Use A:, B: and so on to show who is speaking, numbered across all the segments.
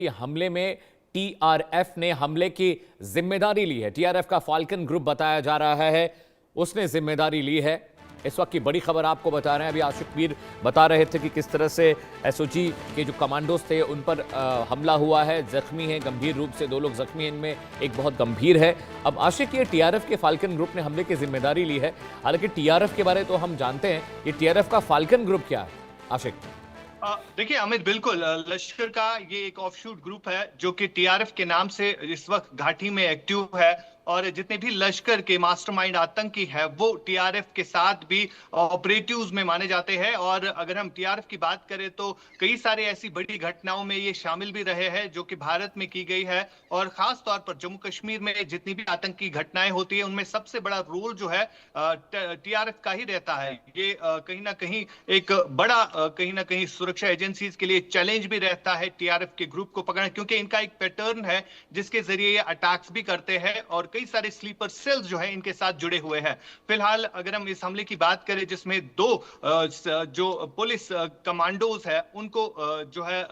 A: कि हमले में टीआरएफ ने हमले की जिम्मेदारी ली है। टीआरएफ का फाल्कन ग्रुप बताया जा रहा है, उसने जिम्मेदारी ली है। इस वक्त की बड़ी खबर आपको बता रहे हैं। अभी आशिक मीर बता रहे थे कि किस तरह से एसओजी के जो कमांडोज थे उन पर हमला हुआ है, जख्मी हैं गंभीर रूप से, 2 लोग जख्मी हैं, इनमें एक बहुत गंभीर है। अब आशिक ये टीआरएफ के फाल्कन ग्रुप ने हमले की जिम्मेदारी ली है। हालांकि टीआरएफ के बारे तो हम जानते हैं, ये टीआरएफ का फाल्कन ग्रुप क्या है आशिक?
B: देखिए अमित, बिल्कुल लश्कर का ये एक ऑफशूट ग्रुप है जो कि टीआरएफ के नाम से इस वक्त घाटी में एक्टिव है। और जितने भी लश्कर के मास्टरमाइंड आतंकी है वो टीआरएफ के साथ भी ऑपरेटिव्स में माने जाते हैं। और अगर हम टीआरएफ की बात करें तो कई सारे ऐसी बड़ी घटनाओं में ये शामिल भी रहे हैं जो कि भारत में की गई है। और खास तौर पर जम्मू कश्मीर में जितनी भी आतंकी घटनाएं होती है उनमें सबसे बड़ा रोल जो है टीआरएफ का ही रहता है। ये कहीं ना कहीं एक बड़ा कहीं ना कहीं सुरक्षा एजेंसीज के लिए चैलेंज भी रहता है टीआरएफ के ग्रुप को पकड़ना, क्योंकि इनका एक पैटर्न है जिसके जरिए ये अटैक्स भी करते हैं और कई सारे स्लीपर सेल्स जो है इनके साथ जुड़े हुए हैं। फिलहाल अगर हम इस हमले की बात करें जिसमें 2 जो पुलिस कमांडोज है उनको जो है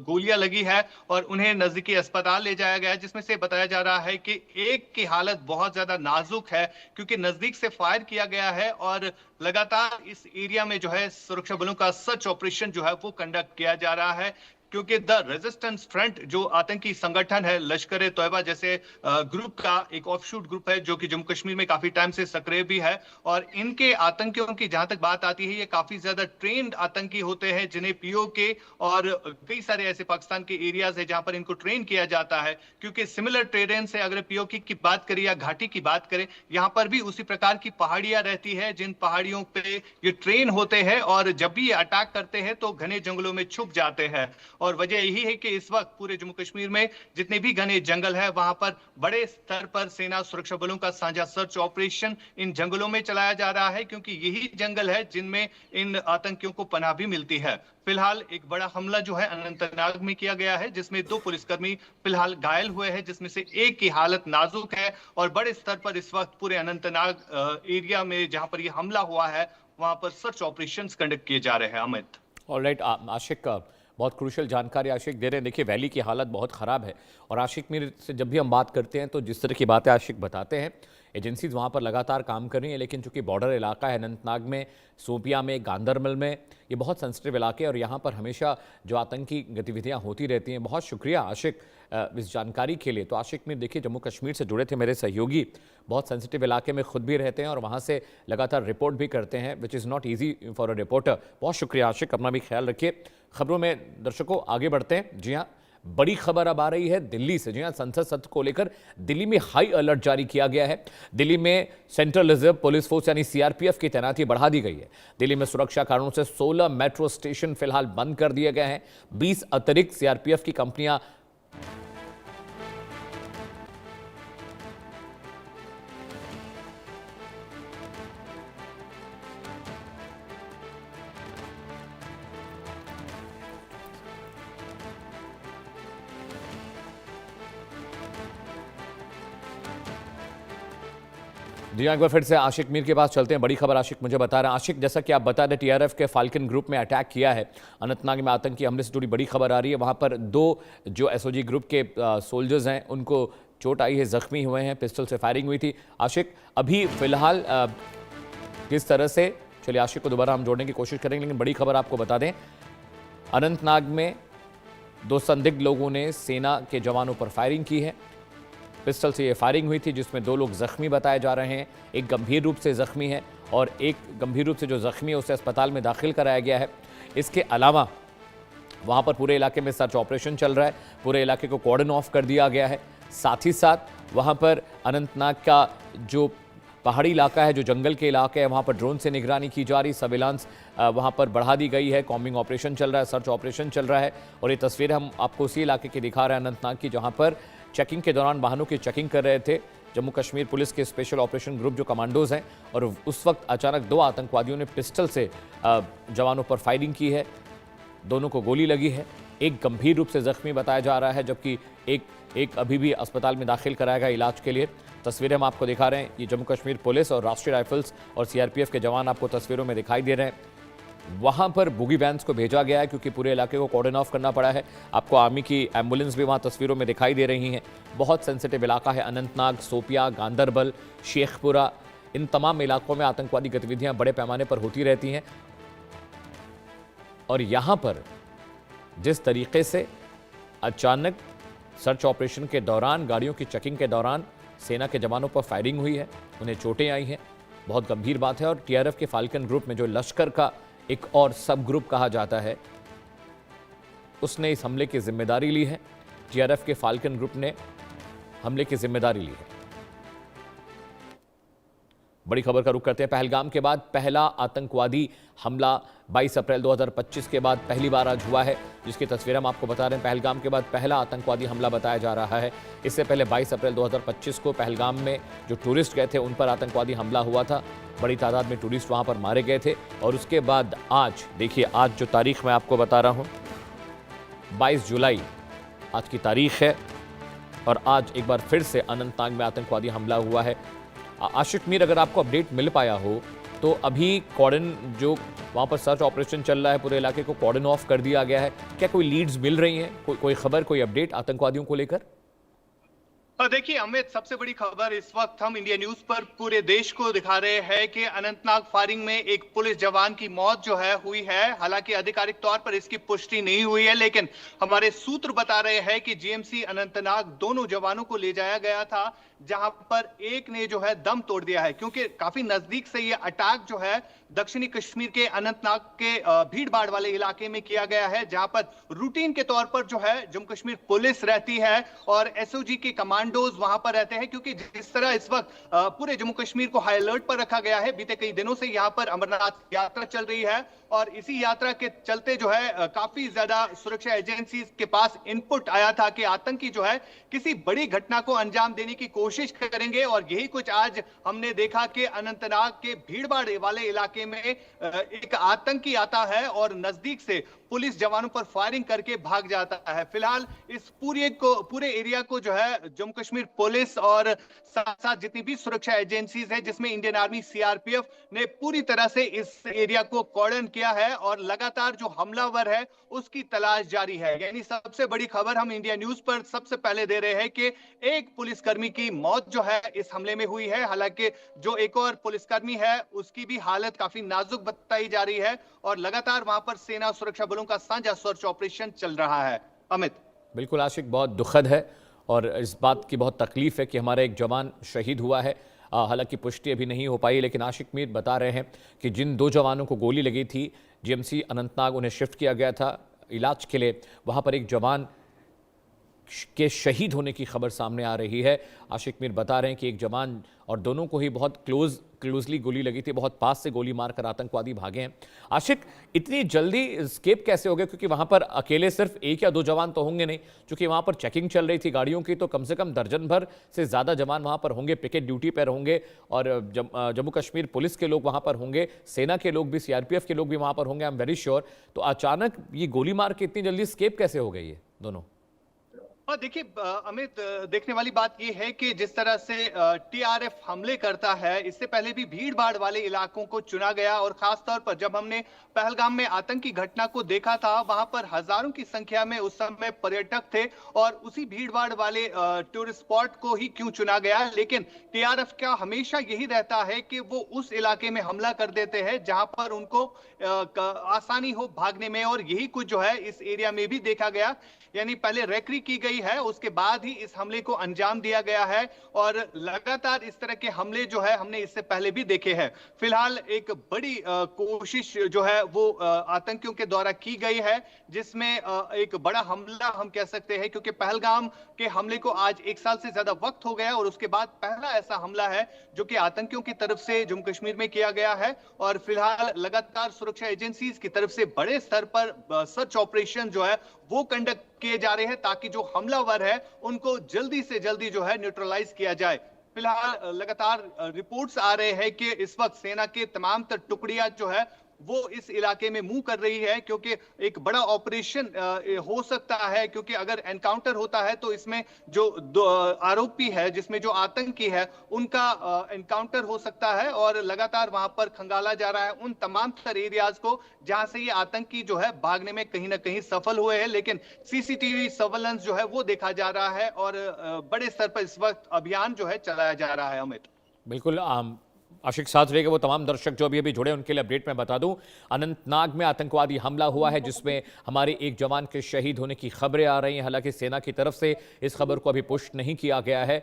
B: गोलियां लगी है और उन्हें नजदीकी अस्पताल ले जाया गया है, जिसमें से बताया जा रहा है कि एक की हालत बहुत ज्यादा नाजुक है क्योंकि नजदीक से फायर किया गया है और लगातार इस एरिया में जो है सुरक्षा बलों का सर्च ऑपरेशन जो है वो कंडक्ट किया जा रहा है। क्योंकि द रेजिस्टेंस फ्रंट जो आतंकी संगठन है लश्कर ए तोयबा जैसे ग्रुप का एक ऑफशूट ग्रुप है जो कि जम्मू कश्मीर में काफी टाइम से सक्रिय भी है। और इनके आतंकियों की जहां तक बात आती है ये काफी ज्यादा ट्रेंड आतंकी होते हैं जिन्हें पीओके और कई सारे ऐसे पाकिस्तान के एरियाज है जहां पर इनको ट्रेन किया जाता है। क्योंकि सिमिलर टेरेन से अगर पीओके की बात करें या घाटी की बात करें, यहाँ पर भी उसी प्रकार की पहाड़ियां रहती है जिन पहाड़ियों पे ये ट्रेन होते हैं और जब भी ये अटैक करते हैं तो घने जंगलों में छुप जाते हैं। और वजह यही है कि इस वक्त पूरे जम्मू कश्मीर में जितने भी घने जंगल है वहां पर बड़े स्तर पर सेना सुरक्षा बलों का साझा सर्च ऑपरेशन इन जंगलों में चलाया जा रहा है, क्योंकि यही जंगल है जिनमें इन आतंकियों को पनाह भी मिलती है। फिलहाल एक बड़ा हमला जो है अनंतनाग में किया गया है जिसमें 2 पुलिसकर्मी फिलहाल घायल हुए हैं, जिसमें से एक की हालत नाजुक है। और बड़े स्तर पर इस वक्त पूरे अनंतनाग एरिया में जहां पर यह हमला हुआ है वहां पर सर्च ऑपरेशंस कंडक्ट किए जा रहे हैं। अमित,
A: ऑलराइट आशिक, बहुत क्रूशल जानकारी आशिक दे रहे हैं। देखिए वैली की हालत बहुत ख़राब है और आशिक मीर से जब भी हम बात करते हैं तो जिस तरह की बातें आशिक बताते हैं, एजेंसीज वहाँ पर लगातार काम कर रही हैं, लेकिन चूंकि बॉर्डर इलाका है अनंतनाग में, सोपिया में, गांदरबल में, ये बहुत सेंसिटिव इलाके हैं और यहाँ पर हमेशा जो आतंकी गतिविधियाँ होती रहती हैं। बहुत शुक्रिया आशिक इस जानकारी के लिए। तो आशिक मीर देखिए जम्मू कश्मीर से जुड़े थे मेरे सहयोगी, बहुत सेंसिटिव इलाके में खुद भी रहते हैं और वहाँ से लगातार रिपोर्ट भी करते हैं, which is not easy for a reporter. बहुत शुक्रिया आशिक, अपना भी ख्याल रखिए। खबरों में दर्शकों आगे बढ़ते हैं। जी हाँ, बड़ी खबर अब आ रही है दिल्ली से। जी हाँ, संसद सत्र को लेकर दिल्ली में हाई अलर्ट जारी किया गया है। दिल्ली में सेंट्रल रिजर्व पुलिस फोर्स यानी सीआरपीएफ की तैनाती बढ़ा दी गई है। दिल्ली में सुरक्षा कारणों से 16 मेट्रो स्टेशन फिलहाल बंद कर दिए गए हैं। 20 अतिरिक्त सीआरपीएफ की कंपनियां जी एक बार फिर से आशिक मीर के पास चलते हैं। बड़ी खबर आशिक मुझे बता रहे हैं। आशिक, जैसा कि आप बता दें, टीआरएफ के फाल्कन ग्रुप में अटैक किया है। अनंतनाग में आतंकी हमले से जुड़ी बड़ी खबर आ रही है। वहां पर 2 जो एसओजी ग्रुप के सोल्जर्स हैं उनको चोट आई है, जख्मी हुए हैं, पिस्टल से फायरिंग हुई थी। आशिक, अभी फिलहाल किस तरह से, चलिए आशिक को दोबारा हम जोड़ने की कोशिश करेंगे, लेकिन बड़ी खबर आपको बता दें, अनंतनाग में 2 संदिग्ध लोगों ने सेना के जवानों पर फायरिंग की है। पिस्टल से ये फायरिंग हुई थी जिसमें 2 लोग जख्मी बताए जा रहे हैं। एक गंभीर रूप से जख्मी है और एक गंभीर रूप से जो जख्मी है उसे अस्पताल में दाखिल कराया गया है। इसके अलावा वहाँ पर पूरे इलाके में सर्च ऑपरेशन चल रहा है, पूरे इलाके को कॉर्डन ऑफ कर दिया गया है। साथ ही साथ वहाँ पर अनंतनाग का जो पहाड़ी इलाका है, जो जंगल के इलाके हैं, वहाँ पर ड्रोन से निगरानी की जा रही, सर्विलांस वहाँ पर बढ़ा दी गई है, कॉम्बिंग ऑपरेशन चल रहा है, सर्च ऑपरेशन चल रहा है। और ये तस्वीर हम आपको उसी इलाके की दिखा रहे हैं अनंतनाग की, जहाँ पर चेकिंग के दौरान वाहनों की चेकिंग कर रहे थे जम्मू कश्मीर पुलिस के स्पेशल ऑपरेशन ग्रुप जो कमांडोज हैं, और उस वक्त अचानक 2 आतंकवादियों ने पिस्टल से जवानों पर फायरिंग की है। दोनों को गोली लगी है। एक गंभीर रूप से जख्मी बताया जा रहा है, जबकि एक अभी भी अस्पताल में दाखिल कराया गया इलाज के लिए। तस्वीरें हम आपको दिखा रहे हैं। ये जम्मू कश्मीर पुलिस और राष्ट्रीय राइफल्स और सीआरपीएफ के जवान आपको तस्वीरों में दिखाई दे रहे हैं। वहां पर बुगी वैन्स को भेजा गया है क्योंकि पूरे इलाके को कॉर्डन ऑफ करना पड़ा है। आपको आर्मी की एम्बुलेंस भी वहां तस्वीरों में दिखाई दे रही हैं। बहुत सेंसिटिव इलाका है अनंतनाग, सोपिया, गांदरबल, शेखपुरा, इन तमाम इलाकों में आतंकवादी गतिविधियां बड़े पैमाने पर होती रहती हैं। और यहां पर जिस तरीके से अचानक सर्च ऑपरेशन के दौरान, गाड़ियों की चेकिंग के दौरान सेना के जवानों पर फायरिंग हुई है, उन्हें चोटें आई हैं, बहुत गंभीर बात है। और टीआरएफ के फाल्कन ग्रुप में जो लश्कर का एक और सब ग्रुप कहा जाता है, उसने इस हमले की जिम्मेदारी ली है। टीआरएफ के फाल्कन ग्रुप ने हमले की जिम्मेदारी ली है। बड़ी खबर का रुख करते हैं। पहलगाम के बाद पहला आतंकवादी हमला 22 अप्रैल 2025 के बाद पहली बार आज हुआ है, जिसकी तस्वीर हम आपको बता रहे हैं। पहलगाम के बाद पहला आतंकवादी हमला बताया जा रहा है। इससे पहले 22 अप्रैल 2025 को पहलगाम में जो टूरिस्ट गए थे उन पर आतंकवादी हमला हुआ था। बड़ी तादाद में टूरिस्ट वहां पर मारे गए थे। और उसके बाद आज देखिए, आज जो तारीख मैं आपको बता रहा हूं, 22 जुलाई आज की तारीख है। और आज एक बार फिर से अनंतनाग में आतंकवादी हमला हुआ है। आशिक मीर, अगर आपको अपडेट मिल पाया हो तो अभी कॉर्डन जो वहां पर सर्च ऑपरेशन चल रहा है, पूरे इलाके को कॉर्डन ऑफ कर दिया गया है, क्या कोई लीड्स मिल रही हैं, कोई खबर, कोई अपडेट आतंकवादियों को लेकर?
B: देखिए अमित, सबसे बड़ी खबर इस वक्त हम इंडिया न्यूज पर पूरे देश को दिखा रहे हैं कि अनंतनाग फायरिंग में एक पुलिस जवान की मौत जो है हुई है। हालांकि आधिकारिक तौर पर इसकी पुष्टि नहीं हुई है, लेकिन हमारे सूत्र बता रहे हैं कि जीएमसी अनंतनाग दोनों जवानों को ले जाया गया था, जहां पर एक ने जो है दम तोड़ दिया है, क्योंकि काफी नजदीक से ये अटैक जो है दक्षिणी कश्मीर के अनंतनाग के भीड़ भाड़ वाले इलाके में किया गया है, जहां पर रूटीन के तौर पर जो है जम्मू कश्मीर पुलिस रहती है और एसओजी के कमांडोज वहां पर रहते हैं। क्योंकि जिस तरह इस वक्त पूरे जम्मू कश्मीर को हाई अलर्ट पर रखा गया है, बीते कई दिनों से यहां पर अमरनाथ यात्रा चल रही है और इसी यात्रा के चलते जो है काफी ज्यादा सुरक्षा एजेंसी के पास इनपुट आया था कि आतंकी जो है किसी बड़ी घटना को अंजाम देने की कोशिश करेंगे। और यही कुछ आज हमने देखा कि अनंतनाग के भीड़भाड़ वाले इलाके में एक आतंकी आता है और नजदीक से पुलिस जवानों पर फायरिंग करके भाग जाता है। फिलहाल इस पूरे एरिया को जो है जम्मू कश्मीर पुलिस और साथ साथ जितनी भी सुरक्षा एजेंसीज है, जिसमें इंडियन आर्मी, सीआरपीएफ ने पूरी तरह से इस एरिया को कॉर्डन किया है और लगातार जो हमलावर है उसकी तलाश जारी है। यानी सबसे बड़ी खबर हम इंडिया न्यूज पर सबसे पहले दे रहे हैं कि एक पुलिसकर्मी की मौत जो है इस हमले में हुई है। हालांकि जो एक और पुलिसकर्मी है उसकी भी हालत काफी नाजुक बताई जा रही है और लगातार वहां पर सेना सुरक्षा बलों का साझा सर्च ऑपरेशन चल रहा है। अमित।
A: बिल्कुल आशिक, बहुत दुखद है और इस बात की बहुत तकलीफ है कि हमारा एक जवान शहीद हुआ है। हालांकि पुष्टि अभी नहीं हो पाई, लेकिन आशिक मीर बता रहे हैं कि जिन दो जवानों को गोली लगी थी जीएमसी अनंतनाग, उन्हें शिफ्ट किया गया था इलाज के लिए। वहां पर एक जवान के शहीद होने की खबर सामने आ रही है। आशिक मीर बता रहे हैं कि एक जवान, और दोनों को ही बहुत क्लोजली गोली लगी थी, बहुत पास से गोली मारकर आतंकवादी भागे हैं। आशिक, इतनी जल्दी स्केप कैसे हो गए? क्योंकि वहां पर अकेले सिर्फ एक या दो जवान तो होंगे नहीं, क्योंकि वहां पर चेकिंग चल रही थी गाड़ियों की, तो कम से कम दर्जन भर से ज्यादा जवान वहां पर होंगे, पिकेट ड्यूटी पर होंगे और जम्मू कश्मीर पुलिस के लोग वहां पर होंगे, सेना के लोग भी, सीआरपीएफ के लोग भी वहां पर होंगे, आई एम वेरी श्योर। तो अचानक ये गोली मार के इतनी जल्दी स्केप कैसे हो गई है दोनों?
B: और देखिए अमित, देखने वाली बात यह है कि जिस तरह से टीआरएफ हमले करता है, इससे पहले भी भीड़ भाड़ वाले इलाकों को चुना गया और खास तौर पर जब हमने पहलगाम में आतंकी घटना को देखा था, वहां पर हजारों की संख्या में उस समय पर्यटक थे और उसी भीड़ भाड़ वाले टूरिस्ट स्पॉट को ही क्यों चुना गया। लेकिन टीआरएफ का हमेशा यही रहता है कि वो उस इलाके में हमला कर देते हैं जहां पर उनको आसानी हो भागने में, और यही कुछ जो है इस एरिया में भी देखा गया। यानी पहले रेकरी की गई है, उसके बाद ही इस हमले को अंजाम दिया गया है और लगातार इस तरह के हमले जो है हमने इससे पहले भी देखे हैं। फिलहाल एक बड़ी कोशिश जो है वो आतंकियों के द्वारा की गई है, जिसमें एक बड़ा हमला हम कह सकते हैं, क्योंकि पहलगाम के हमले को आज 1 साल से ज्यादा वक्त हो गया और उसके बाद पहला ऐसा हमला है जो कि आतंकियों की तरफ से जम्मू कश्मीर में किया गया है। और फिलहाल लगातार सुरक्षा एजेंसीज की तरफ से बड़े स्तर पर सर्च ऑपरेशन जो है वो कंडक्ट किए जा रहे हैं, ताकि जो हमलावर है उनको जल्दी से जल्दी जो है न्यूट्रलाइज किया जाए। फिलहाल लगातार रिपोर्ट्स आ रहे हैं कि इस वक्त सेना के तमाम टुकड़ियां जो है वो इस इलाके में मूव कर रही है, क्योंकि एक बड़ा ऑपरेशन हो सकता है, क्योंकि अगर एनकाउंटर होता है तो इसमें जो दो आरोपी है, जिसमें जो आतंकी है, उनका एनकाउंटर हो सकता है। और लगातार वहां पर खंगाला जा रहा है उन तमाम तर एरियाज को जहां से ये आतंकी जो है भागने में कहीं ना कहीं सफल हुए हैं। लेकिन सीसीटीवी सर्वेलेंस जो है वो देखा जा रहा है और बड़े स्तर पर इस वक्त अभियान जो है चलाया जा रहा है। अमित,
A: बिल्कुल आशिक साथ रहेगा। वो तमाम दर्शक जो अभी जुड़े उनके लिए अपडेट मैं बता दूं, अनंतनाग में आतंकवादी हमला हुआ है जिसमें हमारे एक जवान के शहीद होने की खबरें आ रही हैं। हालांकि सेना की तरफ से इस खबर को अभी पुष्ट नहीं किया गया है,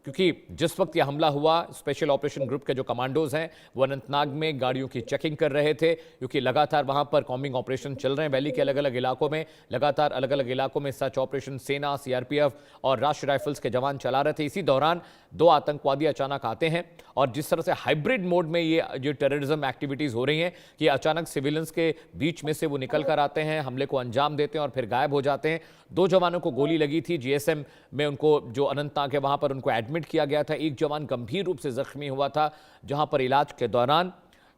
A: क्योंकि जिस वक्त यह हमला हुआ, स्पेशल ऑपरेशन ग्रुप के जो कमांडोज हैं वो अनंतनाग में गाड़ियों की चेकिंग कर रहे थे, क्योंकि लगातार वहां पर कॉम्बिंग ऑपरेशन चल रहे हैं। वैली के अलग अलग इलाकों में लगातार अलग अलग इलाकों में सर्च ऑपरेशन सेना, सीआरपीएफ और राष्ट्रीय राइफल्स के जवान चला रहे थे। इसी दौरान दो आतंकवादी अचानक आते हैं और जिस तरह से हाइब्रिड मोड में ये जो टेररिज्म एक्टिविटीज हो रही हैं कि अचानक सिविलियंस के बीच में से वो निकल कर आते हैं, हमले को अंजाम देते हैं और फिर गायब हो जाते हैं। दो जवानों को गोली लगी थी जीएसएम में, उनको जो अनंतनाग है वहां पर उनको एडमिट किया गया था। एक जवान गंभीर रूप से जख्मी हुआ था, जहां पर इलाज के दौरान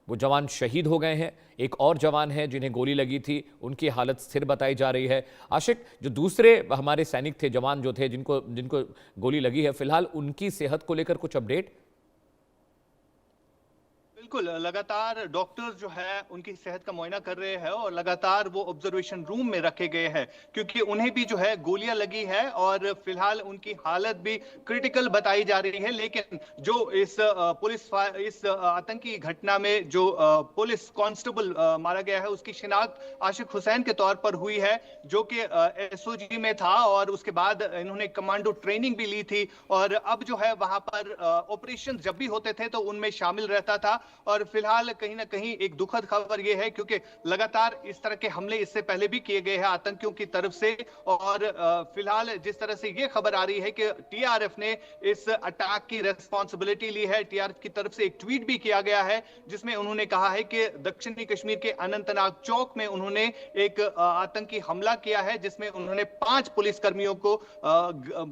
A: वो जवान शहीद हो गए हैं। एक और जवान है जिन्हें गोली लगी थी, उनकी हालत स्थिर बताई जा रही है। आशिक, जो दूसरे हमारे सैनिक थे, जवान जो थे जिनको जिनको गोली लगी है, फिलहाल उनकी सेहत को लेकर कुछ अपडेट?
B: बिल्कुल, लगातार डॉक्टर्स जो है उनकी सेहत का मुआयना कर रहे हैं और लगातार वो ऑब्जर्वेशन रूम में रखे गए हैं, क्योंकि उन्हें भी जो है गोलियां लगी है और फिलहाल उनकी हालत भी क्रिटिकल बताई जा रही है। लेकिन जो इस आतंकी घटना में जो पुलिस कांस्टेबल मारा गया है, उसकी शिनाख्त आशिक हुसैन के तौर पर हुई है, जो कि एसओजी में था और उसके बाद इन्होंने कमांडो ट्रेनिंग भी ली थी और अब जो है वहां पर ऑपरेशन जब भी होते थे तो उनमें शामिल रहता था। और फिलहाल कहीं ना कहीं एक दुखद खबर यह है, क्योंकि लगातार इस तरह के हमले इससे पहले भी किए गए हैं आतंकियों की तरफ से। और फिलहाल जिस तरह से यह खबर आ रही है कि टीआरएफ ने इस अटैक की रेस्पॉन्सिबिलिटी ली है, टीआरएफ की तरफ से एक ट्वीट भी किया गया है जिसमें उन्होंने कहा है कि दक्षिणी कश्मीर के अनंतनाग चौक में उन्होंने एक आतंकी हमला किया है, जिसमें उन्होंने 5 पुलिसकर्मियों को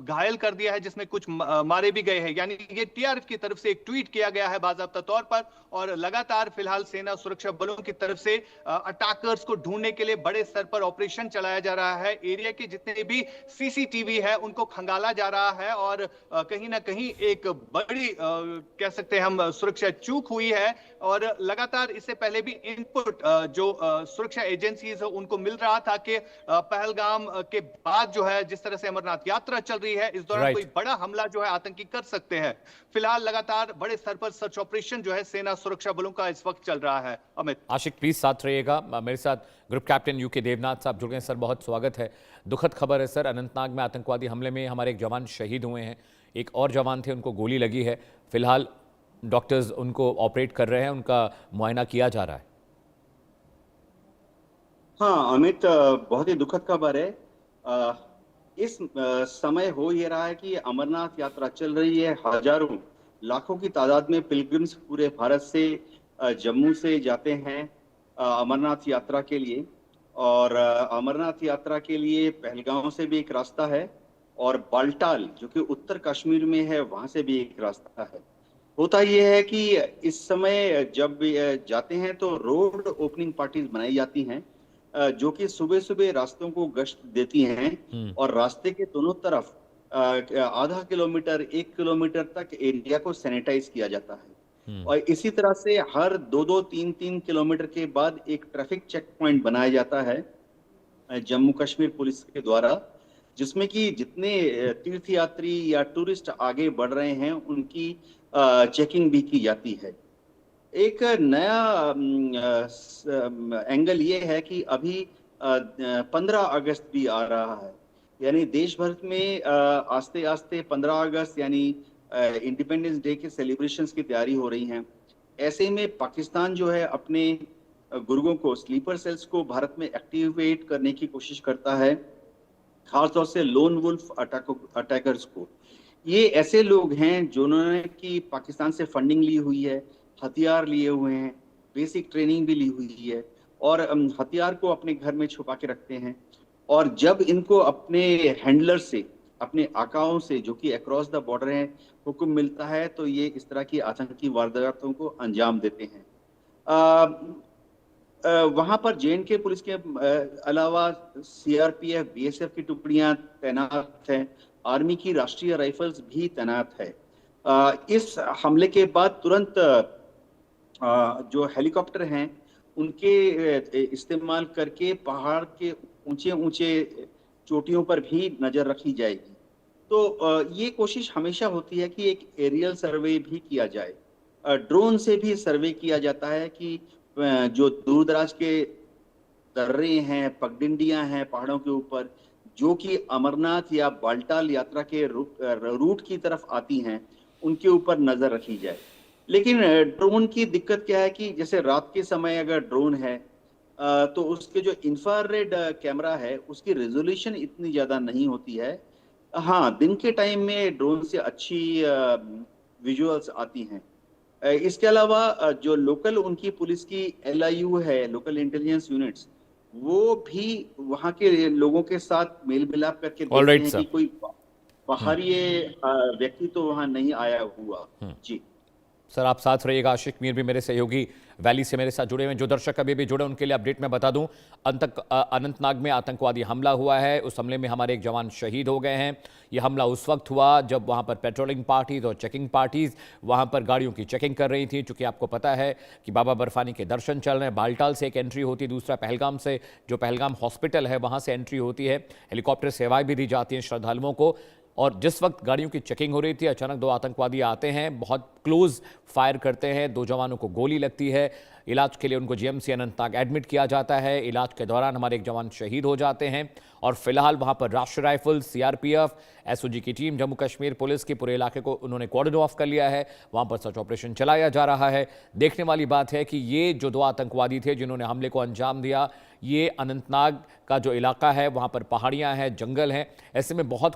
B: घायल कर दिया है, जिसमें कुछ मारे भी गए हैं। यानी ये टीआरएफ की तरफ से एक ट्वीट किया गया है बाकायदा तौर पर। और लगातार फिलहाल सेना सुरक्षा बलों की तरफ से अटैकर्स को ढूंढने के लिए बड़े स्तर पर ऑपरेशन चलाया जा रहा है। एरिया के जितने भी सीसीटीवी है उनको खंगाला जा रहा है और कहीं ना कहीं एक बड़ी कह सकते हैं हम सुरक्षा चूक हुई है। और लगातार इससे पहले भी इनपुट जो सुरक्षा एजेंसीज है उनको मिल रहा था कि पहलगाम के बाद जो है जिस तरह से अमरनाथ यात्रा चल रही है, इस दौरान कोई बड़ा हमला जो है आतंकी कर सकते हैं। फिलहाल लगातार बड़े स्तर पर सर्च ऑपरेशन जो है सेना सुरक्षा बलों का इस वक्त चल रहा है। अमित,
A: आशिक प्लीज साथ रहिएगा। मेरे साथ ग्रुप कैप्टन यूके देवनाथ साहब जुड़ गए। सर, बहुत स्वागत है। दुखद खबर है सर, अनंतनाग में आतंकवादी हमले में हमारे एक जवान शहीद हुए हैं, एक और जवान थे उनको गोली लगी है। फिलहाल डॉक्टर्स उनको ऑपरेट कर रहे हैं, उनका मुआयना किया जा रहा है।
C: हाँ अमित, बहुत ही दुखद खबर है। इस समय हो ये रहा है कि अमरनाथ यात्रा चल रही है। हजारों लाखों की तादाद में पिलग्रिम्स पूरे भारत से जम्मू से जाते हैं अमरनाथ यात्रा के लिए। और अमरनाथ यात्रा के लिए पहलगांव से भी एक रास्ता है और बाल्टाल जो कि उत्तर कश्मीर में है वहां से भी एक रास्ता है। होता यह है कि इस समय जब जाते हैं तो रोड ओपनिंग पार्टीज बनाई जाती हैं जो कि सुबह सुबह रास्तों को गश्त देती हैं और रास्ते के दोनों तरफ आधा किलोमीटर 1 किलोमीटर तक एरिया को सैनिटाइज किया जाता है। और इसी तरह से हर 2-2, 3-3 किलोमीटर के बाद एक ट्रैफिक चेक पॉइंट बनाया जाता है जम्मू कश्मीर पुलिस के द्वारा, जिसमें कि जितने तीर्थयात्री या टूरिस्ट आगे बढ़ रहे हैं उनकी चेकिंग भी की जाती है। एक नया एंगल ये है कि अभी 15 अगस्त भी आ रहा है, यानी देश भर में आस्ते आस्ते 15 अगस्त यानी इंडिपेंडेंस डे के सेलिब्रेशंस की तैयारी हो रही हैं। ऐसे में पाकिस्तान जो है अपने गुर्गों को, स्लीपर सेल्स को भारत में एक्टिवेट करने की कोशिश करता है, खासतौर से लोन वुल्फ अटैकर्स को। ये ऐसे लोग हैं जिन्होंने कि पाकिस्तान से फंडिंग ली हुई है, हथियार लिए हुए हैं, बेसिक ट्रेनिंग भी ली हुई है और हथियार को अपने घर में छुपा के रखते हैं। और जब इनको अपने हैंडलर से, अपने आकाओं से जो कि अक्रॉस द बॉर्डर हैं, हुक्म मिलता है तो ये इस तरह की आतंकी वारदातों को अंजाम देते हैं। वहां पर जे.एन.के पुलिस के अलावा सीआरपीएफ, बीएसएफ की टुकड़ियां तैनात हैं, आर्मी की राष्ट्रीय राइफल्स भी तैनात है। इस हमले के बाद तुरंत जो हेलीकॉप्टर हैं उनके इस्तेमाल करके पहाड़ के ऊंचे ऊंचे चोटियों पर भी नजर रखी जाएगी। तो ये कोशिश हमेशा होती है कि एक एरियल सर्वे भी किया जाए, ड्रोन से भी सर्वे किया जाता है कि जो दूर दराज के दर्रे हैं, पगडंडियां हैं पहाड़ों के ऊपर, जो कि अमरनाथ या बालटाल यात्रा के रूट की तरफ आती हैं, उनके ऊपर नजर रखी जाए। लेकिन ड्रोन की दिक्कत क्या है कि जैसे रात के समय अगर ड्रोन है तो उसके जो इंफ्रारेड कैमरा है उसकी रेजोल्यूशन इतनी ज्यादा नहीं होती है। हाँ, दिन के टाइम में ड्रोन से अच्छी विजुअल्स आती हैं। इसके अलावा जो लोकल उनकी पुलिस की एलआईयू है, लोकल इंटेलिजेंस यूनिट्स, वो भी वहाँ के लोगों के साथ मेल मिलाप करके देखते
A: ऑलराइट
C: हैं
A: सर।
C: कि कोई बाहरी व्यक्ति तो वहाँ नहीं आया हुआ। जी
A: सर आप साथ रहिएगा। आशिक मीर भी मेरे सहयोगी वैली से मेरे साथ जुड़े हुए हैं। जो दर्शक अभी भी जुड़े उनके लिए अपडेट मैं बता दूं, अनंतनाग में आतंकवादी हमला हुआ है। उस हमले में हमारे एक जवान शहीद हो गए हैं। यह हमला उस वक्त हुआ जब वहां पर पेट्रोलिंग पार्टीज और चेकिंग पार्टीज वहां पर गाड़ियों की चेकिंग कर रही थी। चूंकि आपको पता है कि बाबा बर्फानी के दर्शन चल रहे हैं। बालटाल से एक एंट्री होती है, दूसरा पहलगाम से, जो पहलगाम हॉस्पिटल है वहां से एंट्री होती है। हेलीकॉप्टर सेवाएं भी दी जाती हैं श्रद्धालुओं को। और जिस वक्त गाड़ियों की चेकिंग हो रही थी, अचानक दो आतंकवादी आते हैं, बहुत क्लोज फायर करते हैं। दो जवानों को गोली लगती है। इलाज के लिए उनको जीएमसी अनंतनाग एडमिट किया जाता है। इलाज के दौरान हमारे एक जवान शहीद हो जाते हैं। और फिलहाल वहां पर राष्ट्रीय राइफल, सीआरपीएफ, एसओजी की टीम, जम्मू कश्मीर पुलिस की पूरे इलाके को उन्होंने कॉर्डन ऑफ कर लिया है। वहां पर सर्च ऑपरेशन चलाया जा रहा है। देखने वाली बात है कि ये जो दो आतंकवादी थे जिन्होंने हमले को अंजाम दिया, ये अनंतनाग का जो इलाका है वहां पर पहाड़ियां हैं, जंगल हैं, ऐसे में बहुत